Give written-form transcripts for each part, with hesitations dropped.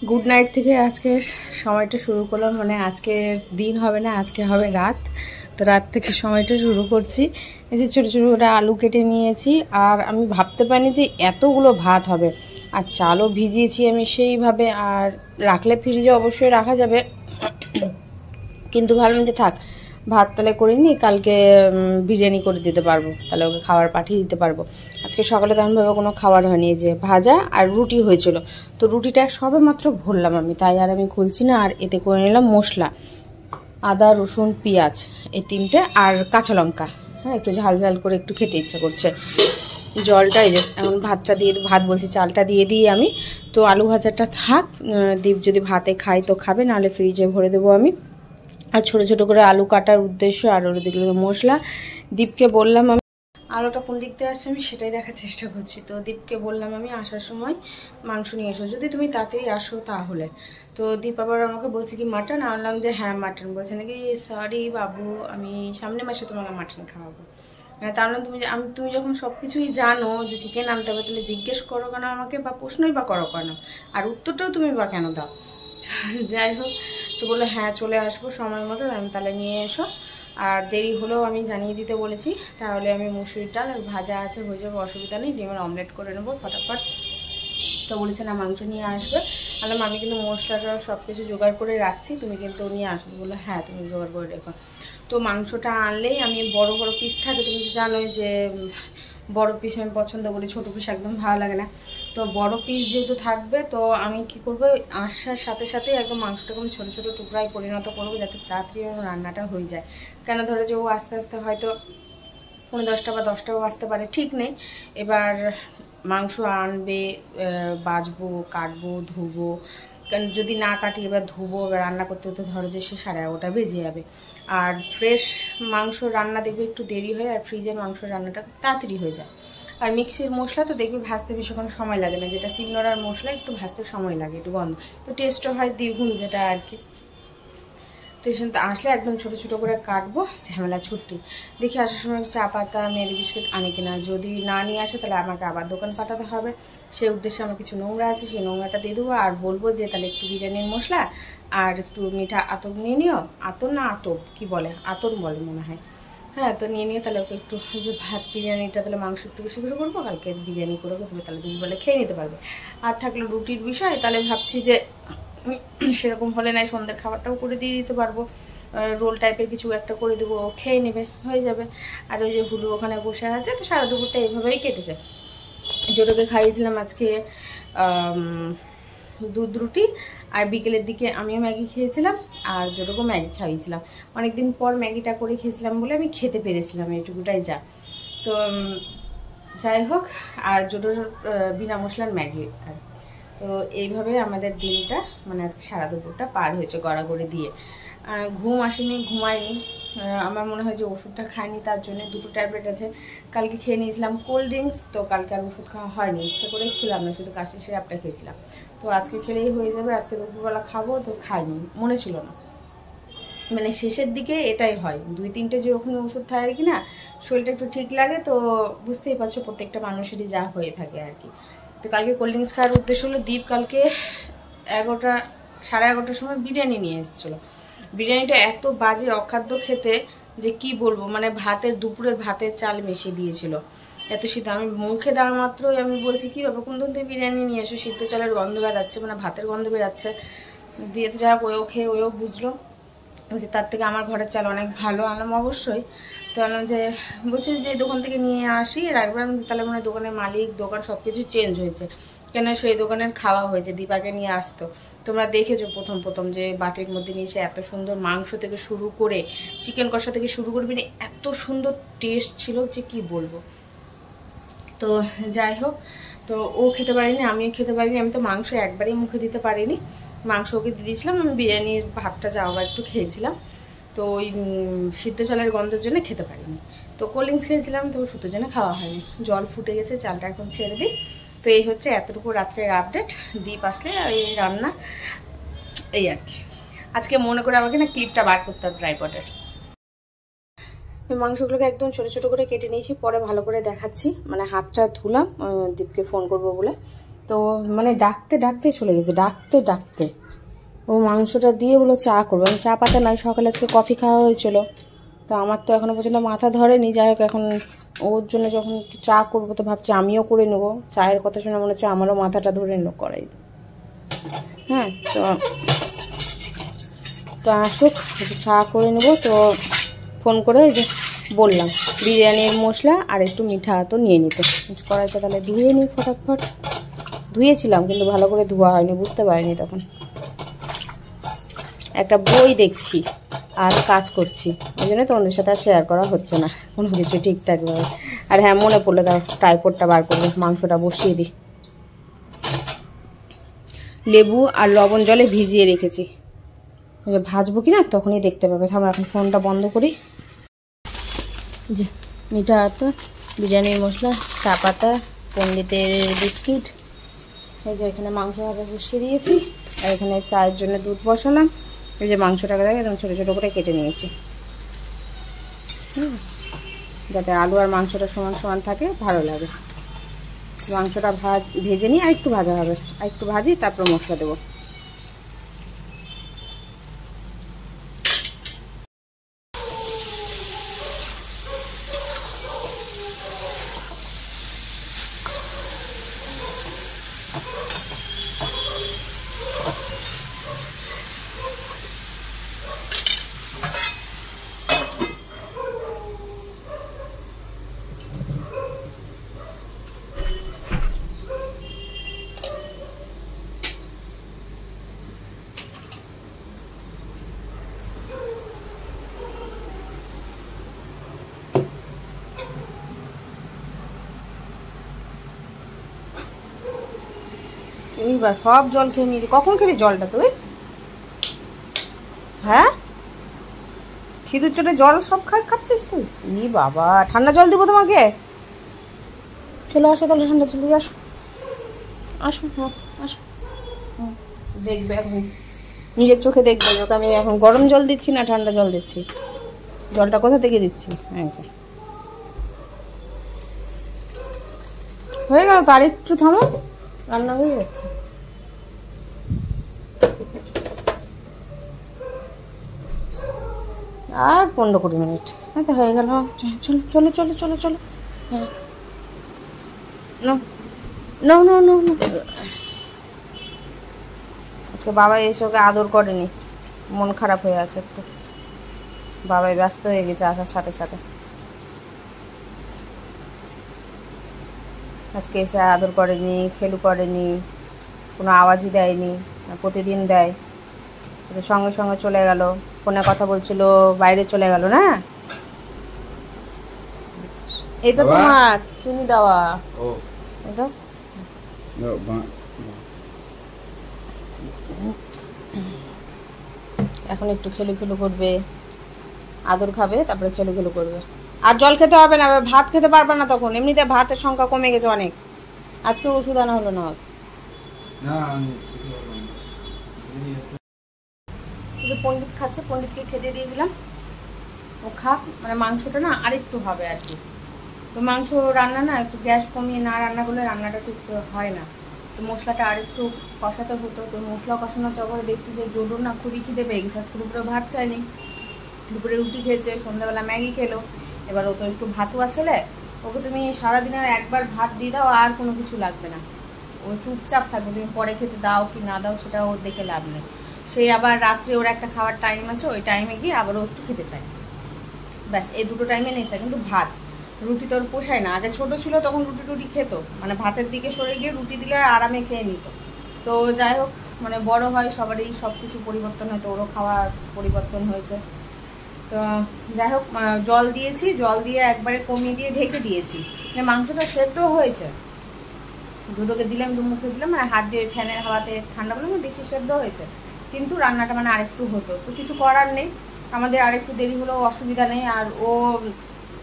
Good night থেকে আজকের সময়টা শুরু করলাম, মানে আজকের দিন হবে না, আজকে হবে রাত। তো রাত থেকে সময়টা শুরু করছি। এই যে ছোটো ছোটো করে আলু কেটে নিয়েছি, আর আমি ভাবতে পারিনি যে এতগুলো ভাত হবে। আর চালও ভিজিয়েছি আমি সেইভাবে, আর রাখলে ফ্রিজে অবশ্যই রাখা যাবে, কিন্তু ভাবলাম যে থাক, ভাত তাহলে করিনি, কালকে বিরিয়ানি করে দিতে পারবো, তাহলে ওকে খাবার পাঠিয়ে দিতে পারবো। আজকে সকালে তেমনভাবে কোনো খাবার হয়নি, যে ভাজা আর রুটি হয়েছিল। তো রুটিটা সবে মাত্র ভরলাম আমি, তাই আর আমি খুলছি না। আর এতে করে নিলাম মশলা, আদা রসুন পেঁয়াজ এই তিনটে, আর কাঁচা লঙ্কা। হ্যাঁ, একটু ঝাল ঝাল করে একটু খেতে ইচ্ছা করছে। জলটা এই যে এখন ভাতটা দিয়ে, ভাত বলছি, চালটা দিয়ে দিই আমি। তো আলু ভাজাটা থাক, দীপ যদি ভাতে খাই তো খাবে, নাহলে ফ্রিজে ভরে দেবো আমি। আর ছোটো ছোটো করে আলু কাটার উদ্দেশ্য, আর ওর দিকে মশলা। দীপকে বললাম আমি, আলুটা কোন দিক দিয়ে আসছে আমি সেটাই দেখার চেষ্টা করছি। তো দীপকে বললাম আমি আসার সময় মাংস নিয়ে এসো, যদি তুমি তাড়াতাড়ি আসো তাহলে। তো দীপ আবার আমাকে বলছে কি মাটন, আনলাম যে হ্যাঁ মাটন। বলছে নাকি সরি বাবু, আমি সামনের মাসে তোমাকে মাটন খাওয়াবো। তাহলে তুমি যখন সব কিছুই জানো যে চিকেন আনতে হবে, তাহলে জিজ্ঞেস করো কেন আমাকে, বা প্রশ্নই বা করো কেন, আর উত্তরটাও তুমি বা কেন দাও। যাই হোক, তো বললো হ্যাঁ চলে আসবো সময় মতো, আমি তাহলে নিয়ে এসো। আর দেরি হলেও আমি জানিয়ে দিতে বলেছি, তাহলে আমি মুসুরির ডাল আর ভাজা আছে হয়ে যাবে, অসুবিধা নেই, ডিমের অমলেট করে নেবো ফটাফট। তো বলেছে না মাংস নিয়ে আসবে, বললাম আমি কিন্তু মশলাটা সব কিছু জোগাড় করে রাখছি, তুমি কিন্তু নিয়ে আসবে। বললো হ্যাঁ তুমি জোগাড় করে রেখো। তো মাংসটা আনলেই আমি বড় বড় পিস থাকে, তুমি তো জানোই যে বড় পিস আমি পছন্দ করি, ছোটো পিস একদম ভালো লাগে না। তো বড় পিস যেহেতু থাকবে, তো আমি কি করবো, আসার সাথে সাথে একদম মাংসটাকে আমি ছোটো ছোটো টুকরায় পরিণত করবো, যাতে তাড়াতাড়ি আমার রান্নাটা হয়ে যায়। কেন ধরো যে ও আস্তে আস্তে হয়তো 10টা বা 10টাও আসতে পারে, ঠিক নেই। এবার মাংস আনবে, বাছবো, কাটবো, ধুবো, কারণ যদি না কাটি এবার ধুবো, এবার রান্না করতে করতে ধরো যে সে 11:30টা বেজে যাবে। আর ফ্রেশ মাংস রান্না দেখবে একটু দেরি হয়, আর ফ্রিজের মাংস রান্নাটা তাড়াতাড়ি হয়ে যায়। আর মিক্সির মশলা তো দেখবে ভাজতে বেশিক্ষণ সময় লাগে না, যেটা শিলনোড়ার মশলা একটু ভাজতে সময় লাগে, একটু গন্ধ, তো টেস্টও হয় দ্বিগুণ, যেটা আর কি। তো আসলে একদম ছোটো ছোটো করে কাটবো, ঝামেলা ছুটি। দেখি আসার সময় চা পাতা মেরি বিস্কুট আনি কিনা, যদি না নিয়ে আসে তাহলে আমাকে আবার দোকান পাঠাতে হবে। সেই উদ্দেশ্যে আমার কিছু নোংরা আছে, সেই নোংরাটা দিয়ে দেবো। আর বলবো যে তাহলে একটু বিরিয়ানির মশলা আর একটু মিঠা আতর নিয়ে নিও, আতর না আতর কি বলে, আতর বলে মনে হয়। হ্যাঁ, তো নিয়ে নিয়ে তাহলে ওকে একটু যে ভাত বিরিয়ানিটা, তাহলে মাংস একটু বেশি করে করবো, কালকে বিরিয়ানি করে তুমি তাহলে দুপুরবেলা খেয়ে নিতে পারবে। আর থাকলো রুটির বিষয়, তাহলে ভাবছি যে সেরকম হলে নাই সন্ধ্যের খাবারটাও করে দিয়ে দিতে পারবো, রোল টাইপের কিছু একটা করে দেবো, খেয়ে নেবে, হয়ে যাবে। আর ওই যে হুলু ওখানে বসে আছে, তো সারা দুপুরটা এইভাবেই কেটেছে। জোটোকে খাইয়েছিলাম আজকে দুধ রুটি, আর বিকেলের দিকে আমিও ম্যাগি খেয়েছিলাম, আর জোটোকেও ম্যাগি খাইয়েছিলাম। অনেকদিন পর ম্যাগিটা করে খেয়েছিলাম বলে আমি খেতে পেরেছিলাম, এইটুকুটাই যা। তো যাই হোক, আর জোটোর বিনা মশলার ম্যাগি। তো এইভাবে আমাদের দিনটা, মানে আজকে সারা দুপুরটা পার হয়েছে গড়াগড়ি দিয়ে। ঘুম আসেনি, ঘুমায়নি। আমার মনে হয় যে ওষুধটা খাইনি, তার জন্য 2টো ট্যাবলেট আছে। কালকে খেয়ে নিয়েছিলাম কোল্ড ড্রিঙ্কস, তো কালকে আর ওষুধ খাওয়া হয়নি, ইচ্ছে করেই খেলাম না, শুধু কাশির সিরাপটা খেয়েছিলাম। তো আজকে খেলেই হয়ে যাবে, আজকে দুপুরবেলা খাবো, তো খাইনি, মনে ছিল না। মানে শেষের দিকে এটাই হয়, 2-3টে যেরকম ওষুধ থাকে কি না, শরীরটা একটু ঠিক লাগে। তো বুঝতেই পারছো প্রত্যেকটা মানুষেরই যা হয়ে থাকে আর কি। তো কালকে কোল্ড ড্রিঙ্কস খাওয়ার উদ্দেশ্য হলো, দীপ কালকে 11টার সময় বিরিয়ানি নিয়ে এসেছিলো। বিরিয়ানিটা এত বাজে অখাদ্য খেতে যে কি বলবো, মানে দুপুরের ভাতের চাল মিশিয়ে দিয়েছিল, এত সিদ্ধ। আমি মুখে দেওয়া মাত্রই আমি বলছি কি ব্যাপার, কোন দিন বিরিয়ানি নিয়ে এসো, সিদ্ধ চালের গন্ধ বেরাচ্ছে, মানে ভাতের গন্ধ বেরাচ্ছে দিয়ে। তো যাই হোক, ওও খেয়ে ওও বুঝলো যে তার থেকে আমার ঘরের চাল অনেক ভালো। আনলাম অবশ্যই। তো আনলাম যে, বলছি যে দোকান থেকে নিয়ে আসি, এর একবার তাহলে মানে দোকানের মালিক, দোকান সব কিছু চেঞ্জ হয়েছে, কেন সেই দোকানের খাওয়া হয়েছে, দীপাকে নিয়ে আসতো। তোমরা দেখেছো প্রথম যে বাটির মধ্যে নিয়েছে, এত সুন্দর মাংস থেকে শুরু করে চিকেন কষা থেকে শুরু করে, মানে এত সুন্দর টেস্ট ছিল যে কি বলবো। তো যাই হোক, তো ও খেতে পারিনি, আমিও খেতে পারিনি। আমি তো মাংস একবারেই মুখে দিতে পারিনি, মাংস ওকে দিয়ে দিয়েছিলাম, আমি বিরিয়ানির ভাতটা যাওয়া একটু খেয়েছিলাম। তো ওই সিদ্ধ চালের গন্ধের জন্য খেতে পারিনি। তো কোল্ড ড্রিঙ্কস খেয়েছিলাম, তো সুতোর জন্য খাওয়া হয়নি। জল ফুটে গেছে, চালটা এখন ছেড়ে দিই। তো এই হচ্ছে এতটুকু রাত্রের আপডেট। দীপ আসলে এই রান্না, এই আর কি। আজকে মনে করে আমাকে না ক্লিপটা বার করতে হবে ট্রাইপডের। মাংসগুলোকে একদম ছোটো ছোটো করে কেটে নিয়েছি, পরে ভালো করে দেখাচ্ছি। মানে হাতটা ধুলাম দীপকে ফোন করবো বলে। তো মানে ডাকতে ডাকতে চলে গেছে, ডাকতে ডাকতে। ও মাংসটা দিয়ে বলো চা করবো, আমি চা পাতা নয়, সকালে আজকে কফি খাওয়া হয়েছিল, তো আমার তো এখনও পর্যন্ত মাথা ধরেনি। যাই হোক, এখন ওর জন্য যখন চা করবো তো ভাবছি আমিও করে নেবো। চায়ের কথা শুনে মনে হচ্ছে আমারও মাথাটা ধরে নেব করাই। হ্যাঁ, তো আসুক, একটু চা করে নেবো। তো ফোন করে যে বললাম বিরিয়ানির মশলা আর একটু মিঠা তো নিয়ে নিতে। কড়াইটা তাহলে ধুয়ে নিই ফটাফট। ধুয়েছিলাম কিন্তু ভালো করে ধোয়া হয়নি, বুঝতে পারিনি তখন। একটা বই দেখছি আর কাজ করছি, ওই জন্য তোমাদের সাথে আর শেয়ার করা হচ্ছে না কোনো কিছু ঠিকঠাকভাবে। আর হ্যাঁ, মনে পড়লে তার ট্রাইপডটা বার করবো, মাংসটা বসিয়ে দিই। লেবু আর লবণ জলে ভিজিয়ে রেখেছি, ভাজবো কি না তখনই দেখতে পাবে। আমরা এখন ফোনটা বন্ধ করি। যে মিঠা হাতে বিরিয়ানির মশলা, চা পাতা, পণ্ডিতের বিস্কিট, এই যে এখানে মাংস ভাজা বসিয়ে দিয়েছি। আর এখানে চায়ের জন্য দুধ বসালাম। এই যে মাংসটাকে দেখে একদম ছোটো ছোটো করে কেটে নিয়েছি, যাতে আলু আর মাংসটা সমান সমান থাকে, ভালো লাগে। মাংসটা ভেজে নিয়ে আর একটু ভাজা হবে, আর একটু ভাজি, তারপর মশলা দেবো। এইবার সব জল খেয়ে নিয়েছি। কখন খেলি জলটা তুই? হ্যাঁ, খিদুর চোটে জল সব খাচ্ছিস তুই? ই বাবা, ঠান্ডা জল দেবো তোমাকে? চলে আসো তাহলে, ঠান্ডা জল দিয়ে আসো, আসো, হ্যাঁ আসো। দেখবে এখন নিজের চোখে দেখবে ওকে আমি এখন গরম জল দিচ্ছি না ঠান্ডা জল দিচ্ছি। জলটা কোথা থেকে দিচ্ছি? হয়ে গেল তো, আর একটু থামো, রান্না হয়ে যাচ্ছে। আর 15-20 মিনিট, হ্যাঁ তো হয়ে গেল। চলো চলো চলো চলো চলো। হ্যাঁ, no no no no no. আজকে বাবাই এসে ওকে আদর করেনি, মন খারাপ হয়ে আছে একটু। বাবাই ব্যস্ত হয়ে গেছে আসার সাথে সাথে। আজকে এসে আদর করেনি, খেলু করেনি, কোনো আওয়াজই দেয়নি। প্রতিদিন দেয়, সঙ্গে সঙ্গে চলে গেল। ফোনে কথা বলছিল, বাইরে চলে গেল। না, এটা তোমার চিনি দেওয়া। এটা এখন একটু খেলু খেলু করবে, আদর খাবে, তারপরে খেলু খেলু করবে। আর জল খেতে হবে না, ভাত খেতে পারবে না তখন। এমনিতে ভাতের সংখ্যা কমে গেছে অনেক। আজকে ওষুধ আনা হলো না। পণ্ডিত খাচ্ছে, পণ্ডিতকে খেতে দিয়ে দিলাম, ও খাক। মানে মাংসটা না আরেকটু হবে আর কি। তো মাংস রান্না না একটু গ্যাস কমিয়ে না রান্না করলে রান্নাটা ঠিক হয় না। তো মশলাটা আরেকটু কষাতে হতো। তো মশলা কষানোর চক্করে দেখছি যে জোডোর না খুবই খিদে পেয়ে গেছে। আজকে দুপুরে ভাত খায়নি, দুপুরে রুটি খেয়েছে, সন্ধ্যাবেলা ম্যাগি খেলো। এবার ও তো একটু ভাতুয়া ছেলে, ওকে তুমি সারাদিনের একবার ভাত দিয়ে দাও, আর কোনো কিছু লাগবে না। ও চুপচাপ থাকবে, তুমি পরে খেতে দাও কি না দাও সেটা ওর দেখে লাভ নেই। সেই আবার রাত্রে ওর একটা খাওয়ার টাইম আছে, ওই টাইমে গিয়ে আবার ও একটু খেতে চায়। ব্যাস, এই দুটো টাইমে নেশা। কিন্তু ভাত রুটি তোর পোষায় না। আগে ছোট ছিল তখন রুটি টুটি খেত, মানে ভাতের দিকে সরে গিয়ে রুটি দিলে আরামে খেয়ে নিত। তো যাই হোক, মানে বড় হয় সবারই সব কিছু পরিবর্তন হয়, তো ওরও খাওয়ার পরিবর্তন হয়েছে। তো যাই হোক, জল দিয়েছি, জল দিয়ে একবারে কমিয়ে দিয়ে ঢেকে দিয়েছি। মাংসটা সেদ্ধ হয়েছে, দুটোকে দিলাম, দু মুখে দিলাম, মানে হাত দিয়ে ফ্যানের হাওয়াতে ঠান্ডা করলাম, দেখছি সেদ্ধ হয়েছে। কিন্তু রান্নাটা মানে আরেকটু হতো, তো কিছু করার নেই। আমাদের আরেকটু দেরি হলেও অসুবিধা নেই। আর ও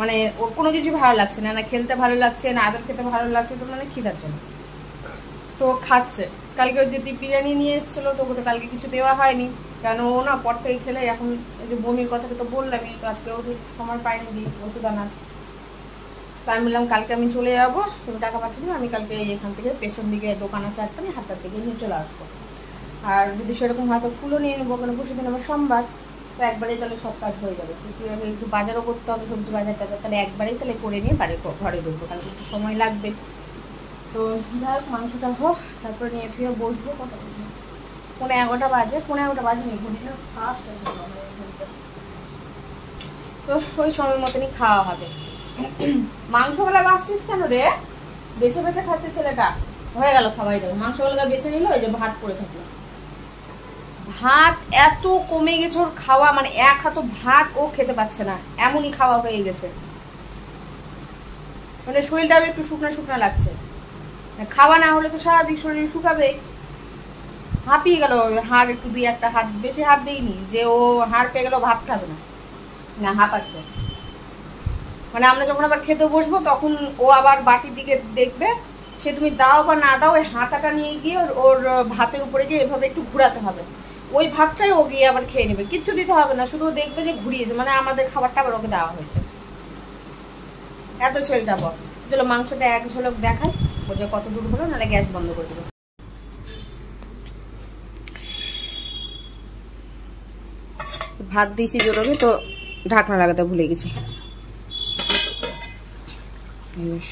মানে ওর কোনো কিছু ভালো লাগছে না, না খেলতে ভালো লাগছে, না আদর খেতে ভালো লাগছে, তো মানে খিদার জন্য তো খাচ্ছে। কালকে ওই যে বিরিয়ানি নিয়ে এসেছিলো, তো ওকে তো কালকে কিছু দেওয়া হয়নি, কেন ও না পর থেকে খেলে এখন এই যে বমির কথাটা তো বললামই। তো আজকে ওষুধ সময় পাইনি দিই ওষুধ আনার। তো আমি বললাম কালকে আমি চলে যাবো, তুমি টাকা পাঠিয়ে দিও, আমি কালকে এখান থেকে পেছন দিকে দোকান আছে একটা, আমি হাতটার দিকে নিয়ে চলে আসবো। আর যদি সেরকম হয়তো ফুলও নিয়ে নেবো, কারণ পরশু দিন আমার সোমবার, তো একবারেই তাহলে সব কাজ হয়ে যাবে। একটু বাজারও করতে হবে, সবজি বাজার টাজার, তাহলে একবারেই তাহলে করে নিয়ে ঘরে ঢুকবো, কারণ একটু সময় লাগবে। তো যাই হোক, মাংসটা হোক, তারপরে নিয়ে ফিরে বসবো। কত 11টা বাজে, 11টা বাজে নেই, ঘড়িটা ফাস্ট আছে। তো ওই সময় মতনই খাওয়া হবে। মাংসগুলা বাঁচছিস কেন রে? বেছে বেছে খাচ্ছে ছেলেটা। হয়ে গেল খাওয়াই দেবো। মাংসগুলা বেছে নিল, ওই যে ভাত পড়ে থাকলো। ভাত এত কমে গেছে ওর খাওয়া, মানে এক হাত ভাত ও খেতে পাচ্ছে না, এমনই খাওয়া হয়ে গেছে। মানে শরীরটা একটু শুকনা শুকনা লাগছে। খাওয়া না হলে তো স্বাভাবিক শরীর শুকাবে। হাঁপিয়ে গেল, হাড় একটু 2-1টা হাত, বেশি হাত দিইনি যে ও হাড় পেয়ে গেল ভাত খাবে না, না হাঁপাচ্ছে। মানে আমরা যখন আবার খেতে বসবো তখন ও আবার বাটির দিকে দেখবে, সে তুমি দাও বা না দাও, ওই হাতাটা নিয়ে গিয়ে ওর ভাতের উপরে গিয়ে এভাবে একটু ঘুরাতে হবে, ওই ভাতটাই ও গিয়ে আবার খেয়ে নেবে। কিচ্ছু দিতে হবে না, শুধু দেখবে যে ঘুরিয়েছে, মানে আমাদের খাবারটা আবার ওকে দেওয়া হয়েছে। এত ছেলেটা বল। চলো মাংসটা এক ঝলক দেখাই, ও যে কত দূর হলো, নাহলে গ্যাস বন্ধ করে দেবো। ভাত দিয়েছি জোরকে, তো ঢাকনা লাগাতে ভুলে গেছি।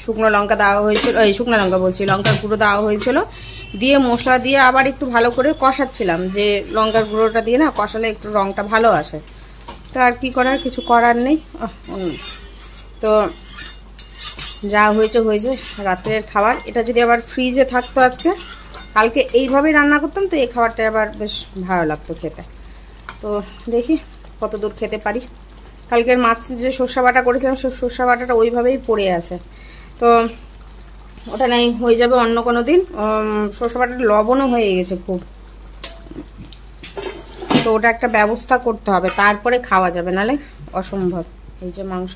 শুকনো লঙ্কা দেওয়া হয়েছিল, এই শুকনো লঙ্কা বলছি, লঙ্কার গুঁড়ো দেওয়া হয়েছিল, দিয়ে মশলা দিয়ে আবার একটু ভালো করে কষাচ্ছিলাম, যে লঙ্কার গুঁড়োটা দিয়ে না কষালে একটু রঙটা ভালো আসে। তো আর কি করার, কিছু করার নেই। তো যা হয়েছে হয়েছে, রাত্রের খাবার। এটা যদি আবার ফ্রিজে থাকতো আজকে, কালকে এইভাবেই রান্না করতাম, তো এই খাবারটা আবার বেশ ভালো লাগতো খেতে। তো দেখি কত দূর খেতে পারি। কালকের মাছ যে সর্ষে বাটা করেছিলাম, সর্ষে বাটাটা ওইভাবেই পড়ে আছে, তো ওটা নাই হয়ে যাবে অন্য কোনো দিন। সর্ষে বাটাটা লবণও হয়ে গেছে খুব, তো ওটা একটা ব্যবস্থা করতে হবে, তারপরে খাওয়া যাবে, নাহলে অসম্ভব। এই যে মাংস,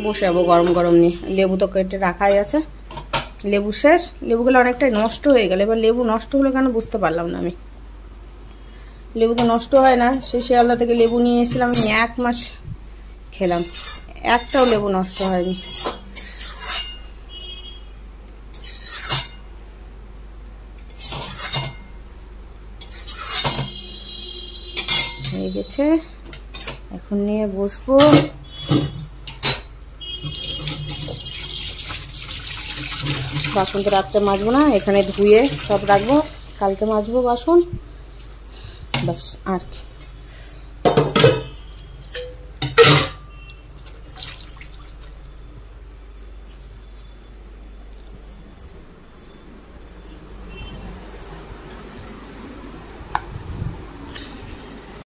বসে যাবো গরম গরম নিয়ে। লেবু তো কেটে রাখাই আছে, লেবু শেষ, লেবুগুলো অনেকটাই নষ্ট হয়ে গেল। এবার লেবু নষ্ট হলো কেন বুঝতে পারলাম না আমি। লেবু তো নষ্ট হয় না, সেই শিয়ালদা থেকে লেবু নিয়ে এসেছিলাম, আমি 1 মাস খেলাম, একটাও লেবু নষ্ট হয়নি। হয়ে গেছে, এখন নিয়ে বসবো। বাসন তো রাত্রে মাজবো না, এখানে ধুয়ে সব রাখবো, কালকে মাজবো বাসন, ব্যাস আর কি।